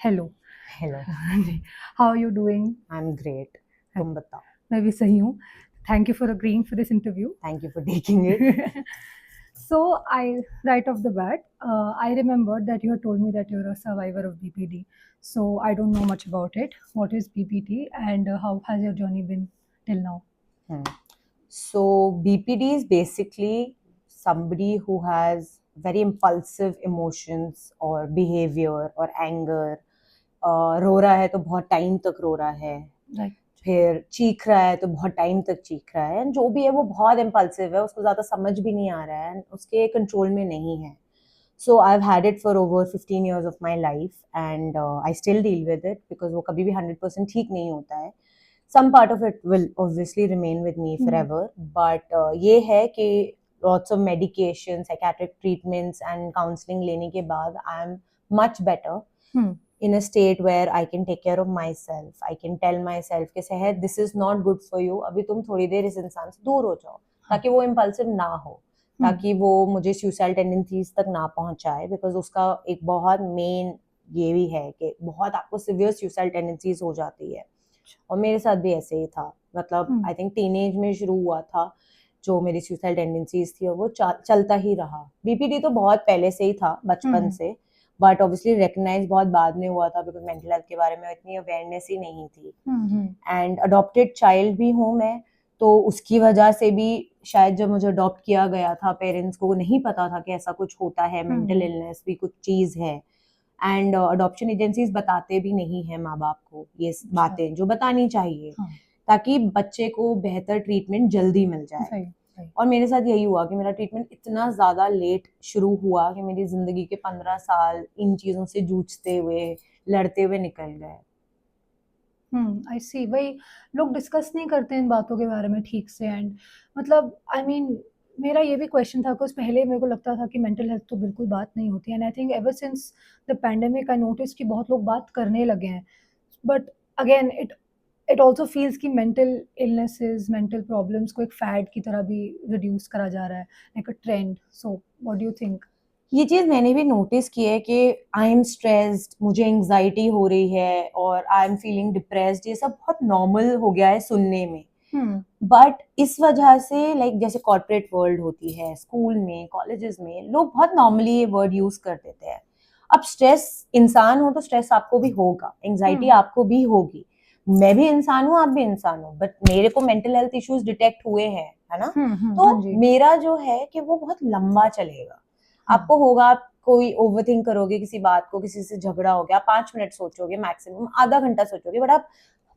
Hello. Hello. जी, how are you doing? I am great. तुम बताओ। मैं भी सही हूँ। Thank you for agreeing for this interview. Thank you for taking it. So I, right off the bat, I remembered that you had told me that you're a survivor of BPD. So I don't know much about it. What is BPD and how has your journey been till now? So BPD is basically somebody who has very impulsive emotions or behavior or anger. रो रहा है तो बहुत time तक रो रहा है, Right. फिर चीख रहा है तो बहुत टाइम तक चीख रहा है, जो भी है वो बहुत इम्पल्सिव है, उसको ज़्यादा समझ भी नहीं आ रहा है, उसके कंट्रोल में नहीं है. So I've had it for over 15 years of my life and I still deal with it because वो कभी भी 100% ठीक नहीं होता है. Some part of it will obviously remain with me forever, but ये है कि lots of medication, psychiatric treatments and counseling लेने के बाद I am much better in a state where I can take care of myself. I can tell myself कि सहर this is not good for you. अभी तुम थोड़ी देर इस इंसान से दूर हो जाओ ताकि वो impulsive ना हो, ताकि वो मुझे suicidal tendencies तक ना पहुंचाए, because उसका एक बहुत मेन ये भी है कि बहुत आपको severe suicidal tendencies हो जाती है. और मेरे साथ भी ऐसे ही था. मतलब आई थिंक टीनेज में शुरू हुआ था जो मेरी suicidal tendencies थी, और वो चलता ही रहा. बीपीडी तो बहुत पहले से ही था, बचपन से, बट ऑब्वियसली रिकग्नाइज बहुत बाद में हुआ था बिकॉज मेंटल हेल्थ के बारे में इतनी अवेयरनेस ही नहीं थी. एंड अडॉप्टेड चाइल्ड भी हूँ मैं, तो उसकी वजह से भी शायद जब मुझे अडॉप्ट किया गया था, पेरेंट्स को नहीं पता था कि ऐसा कुछ होता है, मेंटल इलनेस भी कुछ चीज़ है. एंड अडॉप्शन एजेंसीज बताते भी नहीं है माँ बाप को ये बातें जो बतानी चाहिए, ताकि बच्चे को बेहतर ट्रीटमेंट जल्दी मिल जाए. और मेरे साथ यही हुआ कि मेरा ट्रीटमेंट इतना ज़्यादा लेट शुरू हुआ कि मेरी ज़िंदगी के 15 साल इन चीज़ों से जूझते हुए, लड़ते हुए निकल गए. आई सी. वही लोग डिस्कस नहीं करते इन बातों के बारे में ठीक से. एंड मतलब आई मीन मेरा ये भी क्वेश्चन था कि पहले मेरे को लगता था कि मेंटल हेल्थ तो बिल्कुल बात नहीं होती है. And I think ever since the pandemic I notice कि बहुत लोग बात करने लगे हैं. But again it also feels कि मेंटल इलनेसेस, मेंटल प्रॉब्लम्स को एक फैड की तरह भी रिड्यूस करा जा रहा है, like a trend. So what do you think? ये चीज़ मैंने भी नोटिस की है कि आई एम स्ट्रेस्ड, मुझे एंग्जाइटी हो रही है और आई एम फीलिंग डिप्रेस्ड, ये सब बहुत नॉर्मल हो गया है सुनने में. बट इस वजह से लाइक जैसे कॉर्पोरेट वर्ल्ड होती है, स्कूल में, कॉलेजेस में लोग बहुत नॉर्मली ये वर्ड यूज कर देते हैं. अब स्ट्रेस इंसान हो तो स्ट्रेस आपको भी होगा, एंग्जाइटी आपको भी होगी. मैं भी इंसान हूँ, आप भी इंसान हो, बट मेरे को मेंटल हेल्थ इश्यूज डिटेक्ट हुए हैं, है ना. तो मेरा जो है कि वो बहुत लंबा चलेगा. आपको होगा, आप कोई ओवरथिंक करोगे किसी बात को, किसी से झगड़ा हो गया, 5 मिनट सोचोगे, मैक्सिमम आधा घंटा सोचोगे, बट आप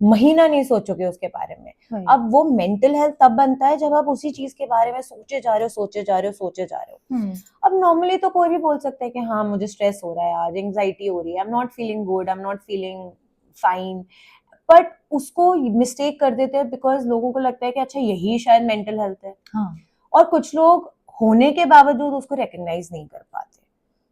महीना नहीं सोचोगे उसके बारे में. अब वो मेंटल हेल्थ तब बनता है जब आप उसी चीज के बारे में सोचे जा रहे हो, सोचे जा रहे हो, सोचे जा रहे हो. अब नॉर्मली तो कोई भी बोल सकता है कि हाँ मुझे स्ट्रेस हो रहा है, आज एंग्जाइटी हो रही है, I am not feeling good, I am not feeling fine. But उसको मिस्टेक कर देते हैं बिकॉज लोगों को लगता है कि अच्छा यही शायद मेंटल हेल्थ है. और कुछ लोग होने के बावजूद उसको रिकग्नाइज नहीं कर पाते.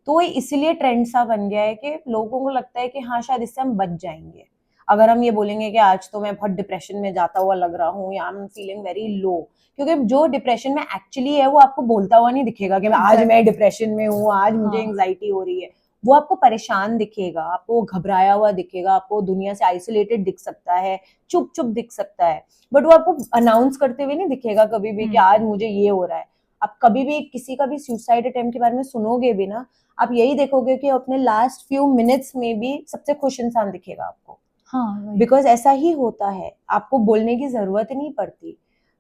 तो ये इसीलिए ट्रेंड सा बन गया है कि लोगों को लगता है कि हाँ शायद इससे हम बच जाएंगे. अगर हम ये बोलेंगे कि आज तो मैं बहुत डिप्रेशन में जाता हुआ लग रहा हूँ, या I am feeling very low, क्योंकि जो डिप्रेशन में एक्चुअली है वो आपको बोलता हुआ नहीं दिखेगा कि आज मैं डिप्रेशन में हूँ, आज मुझे एंग्जाइटी हो रही है. वो आपको परेशान दिखेगा, आपको घबराया हुआ दिखेगा, आपको दुनिया से आइसोलेटेड दिख सकता है, चुप चुप दिख सकता है, बट वो आपको अनाउंस करते हुए नहीं दिखेगा कभी भी कि आज मुझे ये हो रहा है. आप कभी भी किसी का भी सुसाइड अटेम्प्ट के बारे में सुनोगे भी ना, आप यही देखोगे कि अपने लास्ट फ्यू मिनट्स में भी सबसे खुश इंसान दिखेगा आपको. बिकॉज ऐसा ही होता है, आपको बोलने की जरूरत नहीं पड़ती,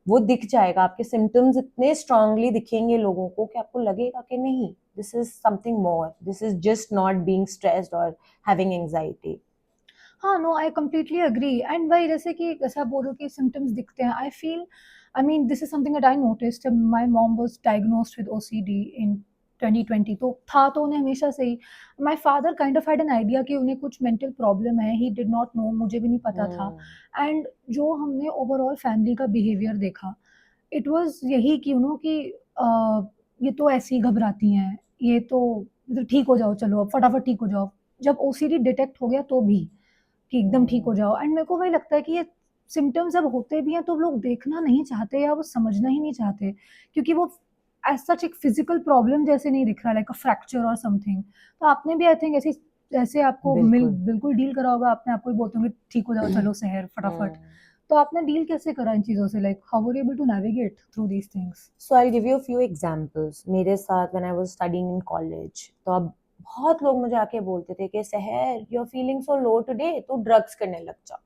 वो दिख जाएगा. आपके सिम्टम्स इतने स्ट्रांगली दिखेंगे लोगों को कि आपको लगेगा कि नहीं, this is something more, this is just not being stressed और हैविंग एंजाइटी. हाँ, no, I completely agree. And वही जैसे कि जैसे आप बोलो कि सिम्टम्स दिखते हैं, I feel, I mean this is something that I noticed. My mom was diagnosed with OCD in 2020. तो था तो उन्हें हमेशा से ही. My father kind of had an idea कि उन्हें कुछ मेंटल प्रॉब्लम है. ही डिड नॉट नो, मुझे भी नहीं पता था. एंड जो हमने ओवरऑल फैमिली का बिहेवियर देखा, इट वाज यही कि कि ये तो ऐसी घबराती हैं, ये तो ठीक हो जाओ, चलो अब फटाफट ठीक हो जाओ. जब ओसीडी डिटेक्ट हो गया तो भी कि एकदम ठीक हो जाओ. एंड मेरे को वही लगता है कि ये सिम्टम्स जब होते भी हैं तो लोग देखना नहीं चाहते या वो समझना ही नहीं चाहते, क्योंकि वो एज सच एक फिजिकल प्रॉब्लम जैसे नहीं दिख रहा, लाइक अ फ्रैक्चर और समथिंग. तो आपने भी आई थिंक ऐसी जैसे आपको मिल बिल्कुल। बिल्कुल डील करा होगा आपने, आपको ही बोलते होंगे ठीक हो जाओ चलो शहर फटाफट। तो आपने डील कैसे करा इन चीज़ों से, like how were you able to navigate through these things? So I give you few examples. मेरे साथ when I was studying in college, तो अब बहुत लोग मुझे आके बोलते थे कि सहर you are feeling so low today, तू ड्रग्स करने लग जा,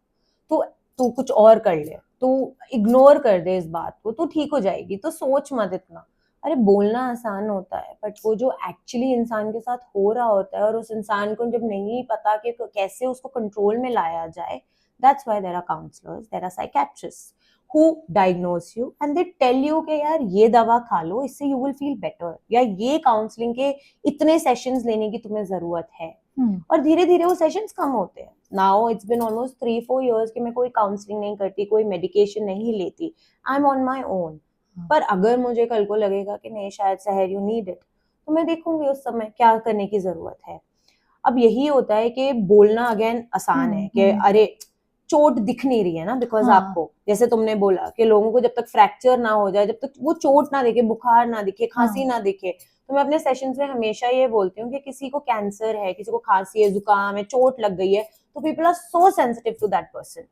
तू तू कुछ और कर ले, तू इग्नोर कर दे इस बात को, तू ठीक हो जाएगी, तो सोच मत इतना। अरे बोलना आसान होता है, बट वो जो एक्चुअली इंसान के साथ हो रहा होता है और उस इंसान को जब नहीं पता कि कैसे उसको कंट्रोल में लाया जाए, that's why there are counsellors, there are psychiatrists who diagnose you and they tell you कि यार ये दवा खा लो, इससे you will feel better, या ये काउंसलिंग के इतने सेशंस लेने की तुम्हें जरूरत है। और धीरे धीरे वो सेशंस कम होते हैं। Now it's been almost 3-4 years कि मैं कोई काउंसलिंग नहीं करती, कोई मेडिकेशन नहीं लेती, I am on my own. पर अगर मुझे कल को लगेगा कि नहीं शायद सहर यू नीड इट, तो मैं देखूंगी उस समय क्या करने की जरूरत है। अब यही होता है कि बोलना अगेन आसान है कि अरे चोट दिख नहीं रही है ना, बिकॉज हाँ। आपको जैसे तुमने बोला कि लोगों को जब तक फ्रैक्चर ना हो जाए, जब तक वो चोट ना दिखे, बुखार ना दिखे, खांसी ना दिखे, तो मैं अपने सेशंस में हमेशा ये बोलती हूँ कि किसी को कैंसर है, किसी को खांसी है, जुकाम है, चोट लग गई है, तो people are so sensitive to that person.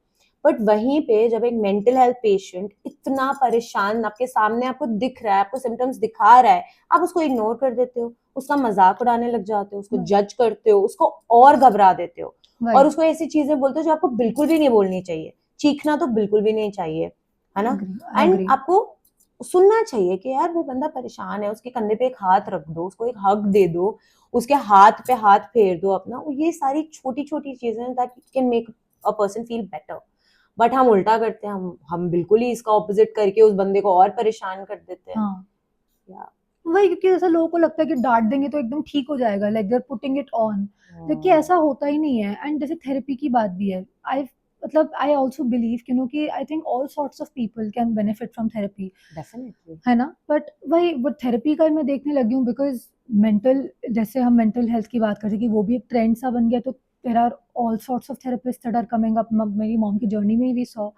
But वहीं पे जब एक मेंटल हेल्थ पेशेंट इतना परेशान आपके सामने आपको दिख रहा है, आपको सिम्टम्स दिखा रहा है, आप उसको इग्नोर कर देते हो, उसका मजाक उड़ाने लग जाते हो, उसको जज करते हो, उसको और घबरा देते हो, और उसको ऐसी चीजें बोलते हो जो आपको बिल्कुल भी नहीं बोलनी चाहिए। चीखना तो बिल्कुल भी नहीं चाहिए, है ना। एंड आपको सुनना चाहिए कि यार वो बंदा परेशान है, उसके कंधे पे एक हाथ रख दो, उसको एक हग दे दो, उसके हाथ पे हाथ फेर दो अपना। ये सारी छोटी छोटी चीजें that can make a person feel better. But हम उल्टा करते हैं, हम बिल्कुल ही इसका ऑपोजिट करके उस बंदे को और परेशान कर देते हैं। या वही, क्योंकि ऐसा लोगों को लगता है कि डांट देंगे तो एकदम ठीक हो जाएगा, like they are putting it on, जबकि ऐसा होता ही नहीं है। एंड जैसे थेरेपी की बात भी है, आई मतलब आई ऑल्सो बिलीव कि I think all sorts of people can benefit from therapy, definitely. है ना। बट वही वो थेरेपी का मैं देखने लगी हूँ, बिकॉज मेंटल, जैसे हम मेंटल हेल्थ की बात करते हैं कि वो भी एक ट्रेंड सा बन गया, तो there are all sorts of therapist that are coming up. मेरी मॉम की जर्नी में भी सॉ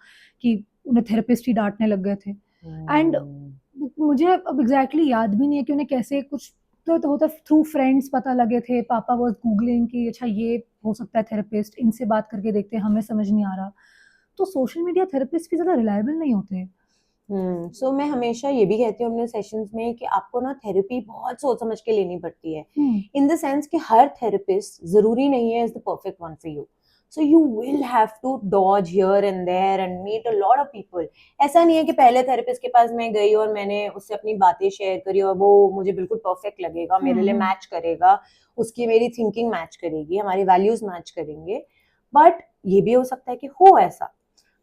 कि उन्हें थेरेपिस्ट ही डांटने लग गए थे। एंड मुझे अब एग्जैक्टली याद भी नहीं है कि उन्हें कैसे कुछ, तो होता थ्रू फ्रेंड्स पता लगे थे, पापा वाज गूगलिंग कि अच्छा ये हो सकता है थेरेपिस्ट, इनसे बात करके देखते हैं, हमें समझ नहीं आ रहा। तो सोशल मीडिया थेरेपिस्ट भी ज़्यादा रिलायबल नहीं होते। सो मैं हमेशा ये भी कहती हूँ अपने सेशंस में कि आपको ना थेरेपी बहुत सोच समझ के लेनी पड़ती है, इन द सेंस कि हर थेरेपिस्ट जरूरी नहीं है is the perfect one for you. So you will have to dodge here and there and meet a lot of people. ऐसा नहीं है कि पहले थेरेपिस्ट के पास मैं गई और मैंने उससे अपनी बातें शेयर करी और वो मुझे बिल्कुल परफेक्ट लगेगा, मेरे लिए मैच करेगा, उसकी मेरी थिंकिंग मैच करेगी, हमारी वैल्यूज मैच करेंगे। बट ये भी हो सकता है कि हो ऐसा,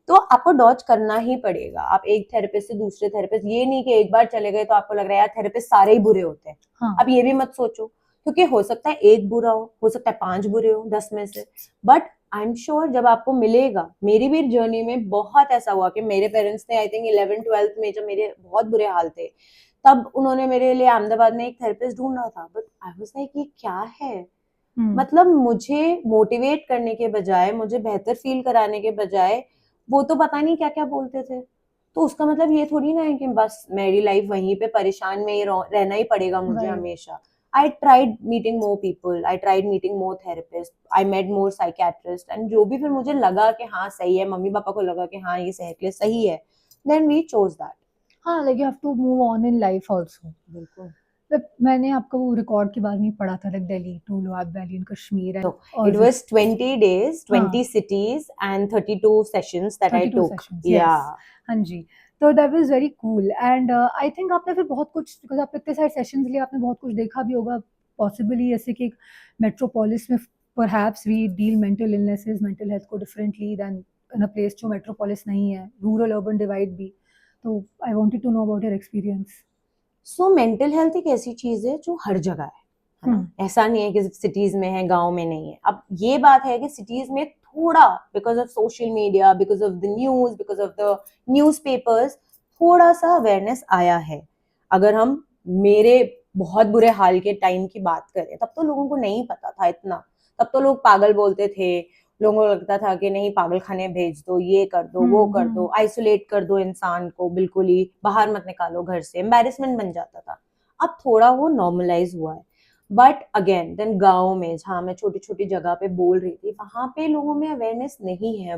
तो आपको डॉज करना ही पड़ेगा। आप एक थेरेपिस्ट से दूसरे थेरेपिस्ट, ये नहीं कि एक बार चले गए तो आपको लग रहा है यार थेरेपिस्ट सारे ही बुरे होते हैं। आप ये भी मत सोचो, क्योंकि हो सकता है एक बुरा हो सकता है 5 बुरे हो 10 में से। बट आई एम श्योर जब आपको मिलेगा, मेरी भी जर्नी में बहुत ऐसा हुआ कि मेरे पेरेंट्स ने आई थिंक 11th-12th में जब मेरे बहुत बुरे हाल थे, तब उन्होंने मेरे लिए अहमदाबाद में एक थेरेपिस्ट ढूंढा था। बट आई वाज लाइक ये क्या है, मतलब मुझे मोटिवेट करने के बजाय, मुझे बेहतर फील कराने के बजाय वो तो पता नहीं क्या क्या बोलते थे। तो उसका मतलब ये थोड़ी ना है कि बस मेरी लाइफ वहीं पे परेशान में ही रहना ही पड़ेगा मुझे हमेशा। I tried meeting more people, I tried meeting more therapist, I met more psychiatrist, and जो भी फिर मुझे लगा कि हाँ सही है, मम्मी पापा को लगा कि हाँ ये सेहत के लिए सही है, देन वी चोज दैट। हाँ, like you have to move on in life also. बिल्कुल। मैंने आपका वो रिकॉर्ड के बारे में पढ़ा था, like Delhi to lower valley in Kashmir and No, it was 20 days, 20 cities, and 32 sessions that I 32 took. Sessions, Yeah. Yes. हाँ जी। तो that was very cool. And I think आपने फिर बहुत कुछ, बिकॉज आपने इतने सारे सेशंस लिए, आपने बहुत कुछ देखा भी होगा पॉसिबली, जैसे कि मेट्रोपोलिस में perhaps we deal mental illnesses, mental health को differently than in a place जो मेट्रोपोलिस नहीं है, रूरल अर्बन डिवाइड भी। तो I wanted to know about your experience. So mental health एक ऐसी चीज है जो हर जगह है ना। ऐसा नहीं है कि सिटीज में है गांव में नहीं है। अब ये बात है कि सिटीज में थोड़ा, because of social media, because of the news, because of the newspapers, थोड़ा सा अवेयरनेस आया है। अगर हम मेरे बहुत बुरे हाल के टाइम की बात करें, तब तो लोगों को नहीं पता था इतना। तब तो लोग पागल बोलते थे, लोगों को लगता था कि नहीं पागल खाने भेज दो, ये कर दो, वो कर दो, आइसोलेट कर दो इंसान को, बिल्कुल ही बाहर मत निकालो घर से, एम्बैरेसमेंट बन जाता था। अब थोड़ा वो नॉर्मलाइज हुआ है। बट अगेन देन गाँव में जहाँ मैं छोटी छोटी जगह पे बोल रही थी, वहां पे लोगों में अवेयरनेस नहीं है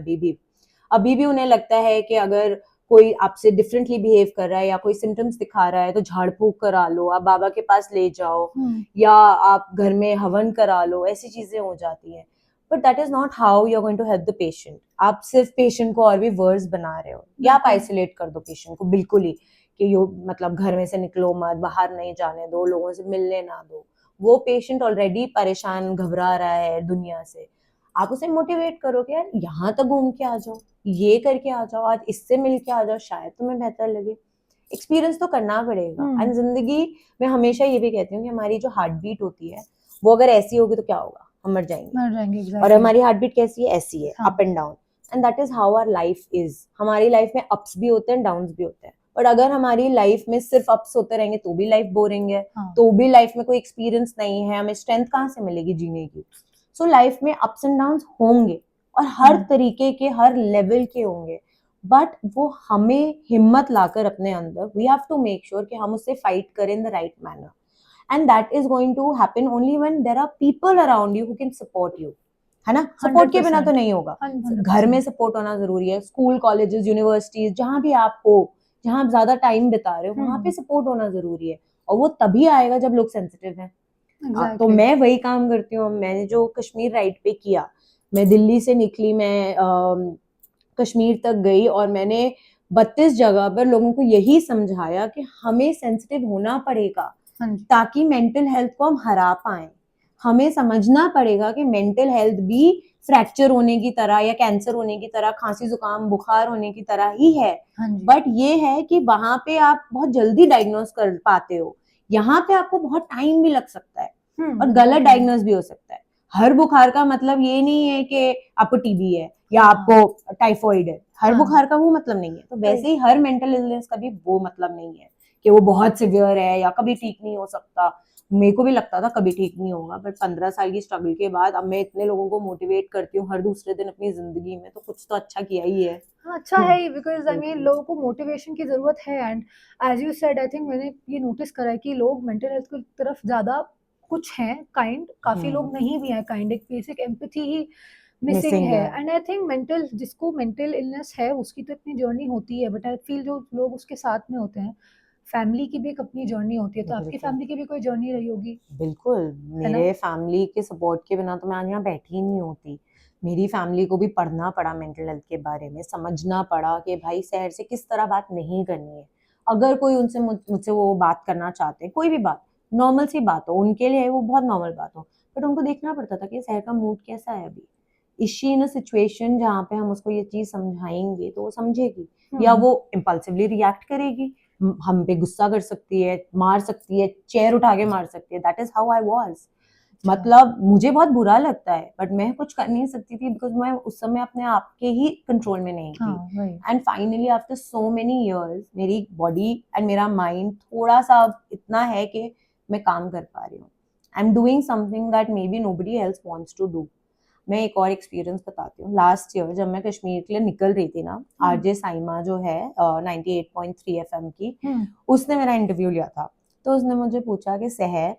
अभी भी उन्हें लगता है कि अगर कोई आपसे डिफरेंटली बिहेव कर रहा है या कोई सिम्टम्स दिखा रहा है तो झाड़ फूक करा लो, आप बाबा के पास ले जाओ, या आप घर में हवन करा लो, ऐसी चीजें हो जाती हैं। But that is not how you are going to help the patient. आप सिर्फ पेशेंट को और भी वर्स बना रहे हो, या आप आइसोलेट कर दो पेशेंट को बिल्कुल ही, कि यो मतलब घर में से निकलो मत, बाहर नहीं जाने दो, लोगों से मिलने ना दो। वो पेशेंट ऑलरेडी परेशान घबरा रहा है दुनिया से, आप उसे मोटिवेट करो कि यार यहाँ तक घूम के आ जाओ, ये करके आ जाओ, आज इससे मिल के आ जाओ, शायद तुम्हें बेहतर लगे। एक्सपीरियंस तो करना पड़ेगा। एंड जिंदगी में हमेशा ये भी कहती हूँ कि हमारी जो हार्ट बीट होती है वो अगर ऐसी होगी तो क्या होगा, हम मर जाएंगे। exactly. और हमारी हार्ट बीट कैसी है, ऐसी है, हाँ. Up and down. And that is how our life is. हमारी लाइफ में अप्स भी होते हैं, डाउन्स भी होते हैं। और अगर हमारी लाइफ में सिर्फ अप्स होते रहेंगे तो भी लाइफ बोरिंग है। हाँ. तो भी लाइफ में कोई एक्सपीरियंस नहीं है, हमें स्ट्रेंथ कहाँ से मिलेगी जीने की। सो लाइफ में अप्स एंड डाउन्स होंगे, और हर तरीके के, हर लेवल के होंगे। बट वो हमें हिम्मत लाकर अपने अंदर, we have to make sure कि हम उससे फाइट करें in the right manner. And that is going to happen only when there are people around you who can support you, है ना। सपोर्ट के बिना तो नहीं होगा। 100%. घर में सपोर्ट होना जरूरी है, स्कूल कॉलेजेस यूनिवर्सिटीज जहां भी आप हो, जहां आप ज्यादा टाइम बिता रहे हो, वहां पे सपोर्ट होना जरूरी है। और वो तभी आएगा जब लोग सेंसिटिव हैं। Exactly. तो मैं वही काम करती हूँ। मैंने जो कश्मीर राइड पे किया, मैं दिल्ली से निकली, मैं कश्मीर तक गई, और मैंने 32 जगह पर लोगों को यही समझाया कि हमें सेंसिटिव होना पड़ेगा ताकि मेंटल हेल्थ को हम हरा पाए। हमें समझना पड़ेगा कि मेंटल हेल्थ भी फ्रैक्चर होने की तरह या कैंसर होने की तरह, खांसी जुकाम बुखार होने की तरह ही है। बट ये है कि वहां पे आप बहुत जल्दी डायग्नोज कर पाते हो, यहाँ पे आपको बहुत टाइम भी लग सकता है, और गलत डायग्नोज भी हो सकता है। हर बुखार का मतलब ये नहीं है कि आपको टीबी है या आपको टाइफॉइड है, हर बुखार का वो मतलब नहीं है। तो वैसे ही हर मेंटल इलनेस का भी वो मतलब नहीं है कि वो बहुत सिवियर है या कभी ठीक नहीं हो सकता। मेरे को भी लगता था कभी ठीक नहीं होगा, बट 15 साल की स्ट्रगल के बाद अब मैं इतने लोगों को मोटिवेट करती हूँ हर दूसरे दिन अपनी जिंदगी में, तो कुछ तो अच्छा किया ही है। अच्छा है ही, बिकॉज आई मीन लोगों को मोटिवेशन की जरूरत है। And as you said, I think मैंने ये नोटिस करा है कि लोग मेंटल हेल्थ की तरफ ज्यादा कुछ हैं काइंड, काफी लोग नहीं भी हैं काइंड, एक बेसिक एम्पैथी ही मिसिंग है। एंड आई थिंक मेंटल, जिसको मेंटल इलनेस है उसकी तो इतनी जर्नी होती है, बट आई फील जो लोग उसके साथ में होते हैं, फैमिली की भी एक अपनी जर्नी होती है। तो आपकी फैमिली की भी कोई जर्नी रही होगी? बिल्कुल, मेरे फैमिली के सपोर्ट के बिना तो मैं आज यहाँ बैठी ही नहीं होती। मेरी फैमिली को भी पढ़ना पड़ा मेंटल हेल्थ के बारे में, समझना पड़ा कि भाई शहर से किस तरह बात नहीं करनी है। अगर कोई उनसे मुझसे वो बात करना चाहते हैं, कोई भी बात, नॉर्मल सी बात हो, उनके लिए वो बहुत नॉर्मल बात हो, बट उनको देखना पड़ता था कि शहर का मूड कैसा है अभी। Is she in a situation जहाँ पे हम उसको ये चीज समझाएंगे तो वो समझेगी, या वो इम्पल्सिवली रिएक्ट करेगी, हम पे गुस्सा कर सकती है, मार सकती है, चेयर उठा के मार सकती है। That is how I was. मतलब मुझे बहुत बुरा लगता है, बट मैं कुछ कर नहीं सकती थी बिकॉज मैं उस समय अपने आप के ही कंट्रोल में नहीं थी। And finally after so many years मेरी बॉडी एंड मेरा माइंड थोड़ा सा इतना है कि मैं काम कर पा रही हूँ। I am doing something that may be nobody else wants to do. मैं एक और एक्सपीरियंस बताती हूँ। लास्ट ईयर जब मैं कश्मीर के लिए निकल रही थी ना, आरजे साइमा जो है 98.3 FM की, उसने मेरा इंटरव्यू लिया था। तो उसने मुझे पूछा कि सहर,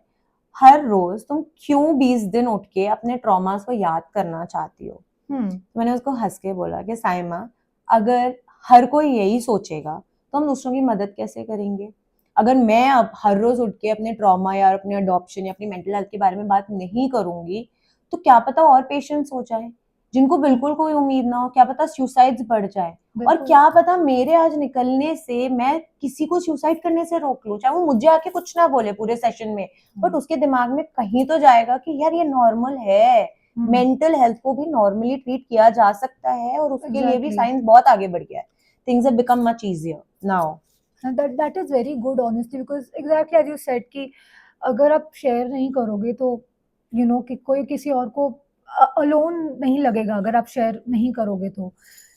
हर रोज तुम क्यों 20 दिन उठ के अपने ट्रॉमास को याद करना चाहती हो? तो मैंने उसको हंस के बोला कि साइमा, अगर हर कोई यही सोचेगा तो हम दूसरों की मदद कैसे करेंगे? अगर मैं अब हर रोज उठ के अपने ट्रॉमा या अपने अडॉप्शन या अपनी मेंटल हेल्थ के बारे में बात नहीं करूंगी तो क्या पता और पेशेंट्स हो जाए जिनको बिल्कुल कोई उम्मीद ना हो, क्या पता सुसाइड्स बढ़ जाए, और क्या पता मेरे आज निकलने से मैं किसी को सुसाइड करने से रोक लूं, चाहे वो मुझे आके कुछ ना बोले पूरे सेशन में, बट उसके दिमाग में कहीं तो जाएगा कि यार ये नॉर्मल है, मेंटल हेल्थ को भी नॉर्मली ट्रीट किया जा सकता है, और उसके लिए भी साइंस बहुत आगे बढ़ गया है। Things have become much easier now. that is very good honestly, because exactly as you said कि अगर आप शेयर नहीं करोगे तो कि कोई किसी और को अलोन नहीं लगेगा। अगर आप शेयर नहीं करोगे तो,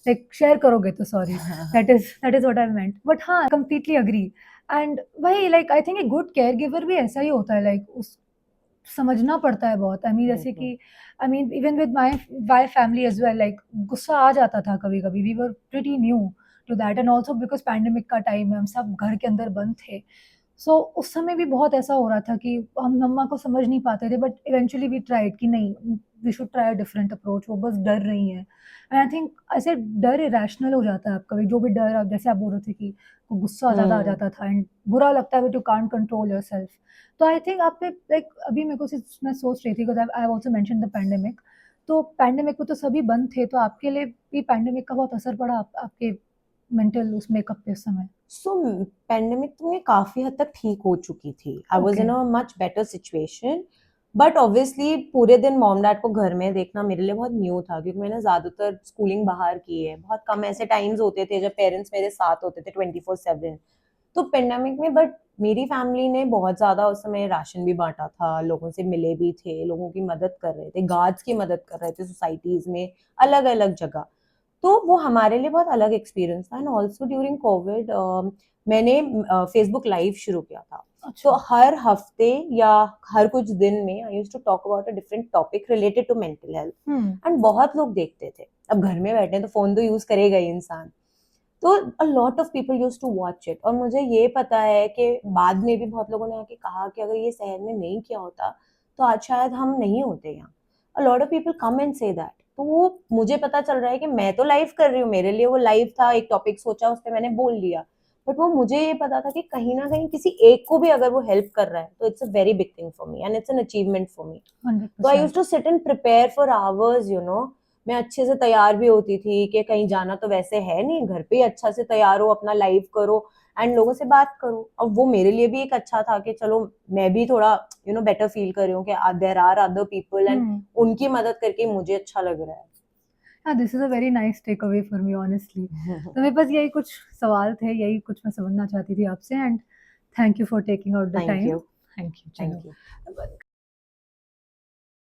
लाइक शेयर करोगे तो, sorry, that is what I meant. But हाँ, कंप्लीटली अग्री। एंड वही, लाइक आई थिंक एक गुड केयर गिवर भी ऐसा ही होता है, लाइक उस समझना पड़ता है बहुत। आई मीन जैसे कि I mean even with my family as well, like गुस्सा आ जाता था कभी कभी। We were pretty new to that, and also because pandemic का टाइम है, हम सब घर के अंदर बंद थे। सो उस समय भी बहुत ऐसा हो रहा था कि हम मम्मा को समझ नहीं पाते थे, बट इवेंचुअली वी ट्राइड कि नहीं, we should try a different approach. वो बस डर रही हैं, एंड आई थिंक ऐसे डर इरेशनल हो जाता है आपका भी, जो भी डर आप, जैसे आप बोल रहे थे कि गुस्सा ज़्यादा आ जाता था एंड बुरा लगता है, but you can't control yourself. तो आई थिंक आप पे लाइक अभी मेरे को मैं सोच रही थी, because I also mention the pandemic. तो पैंडेमिक में तो सभी बंद थे, तो आपके लिए भी पैंडेमिक का बहुत असर पड़ा आपके मेंटल उस मेकअप पे उस समय? सो पैंडेमिक में काफी हद तक ठीक हो चुकी थी, I was okay. In a much better situation. But obviously पूरे दिन मॉम डैड को घर में देखना मेरे लिए बहुत न्यू था, क्योंकि मैंने ज्यादातर स्कूलिंग बाहर की है। बहुत कम ऐसे टाइम्स होते थे जब पेरेंट्स मेरे साथ होते थे 24/7। तो पेंडेमिक में बट मेरी फैमिली ने बहुत ज्यादा उस समय राशन भी बांटा था, लोगों से मिले भी थे, लोगों की मदद कर रहे थे, गार्ड्स की मदद कर रहे थे सोसाइटीज में, अलग अलग जगह। तो वो हमारे लिए बहुत अलग एक्सपीरियंस था। एंड ऑल्सो ड्यूरिंग कोविड मैंने फेसबुक लाइव शुरू किया था। तो अच्छा। हर हफ्ते या हर कुछ दिन में I used to talk about a different topic related to mental health. And बहुत लोग देखते थे। अब घर में बैठे हैं तो फोन तो यूज करेगा ही इंसान। तो a lot of people use to watch it. और मुझे ये पता है कि बाद में भी बहुत लोगों ने आके कहा कि अगर ये शहर ने नहीं किया होता तो आज शायद हम नहीं होते यहाँ। अ lot of people come and say that. तो वो मुझे पता चल रहा है कि मैं तो लाइव कर रही हूँ, मेरे लिए वो लाइव था, एक टॉपिक सोचा उस पर मैंने बोल दिया। बट वो मुझे ये पता था कि कहीं ना कहीं किसी एक को भी अगर वो हेल्प कर रहा है तो it's a very big thing for me and it's an achievement for me. तो I use 100%। To sit and prepare for hours, you know. मैं अच्छे से तैयार भी होती थी कि कहीं जाना तो वैसे है नहीं, घर पे ही अच्छा से तैयार हो, अपना लाइव करो एंड लोगों से बात करो। अब वो मेरे लिए भी एक अच्छा था कि चलो मैं भी थोड़ा यू नो बेटर फील कर रही हूँ कि there are other people and उनकी मदद करके मुझे अच्छा लग रहा है। हाँ, this is a very nice take away for me honestly. तो मेरे पास यही कुछ सवाल थे, यही कुछ मैं समझना चाहती थी आपसे, and thank you for taking out the thank time. You. Thank you. Thank चलो, यू।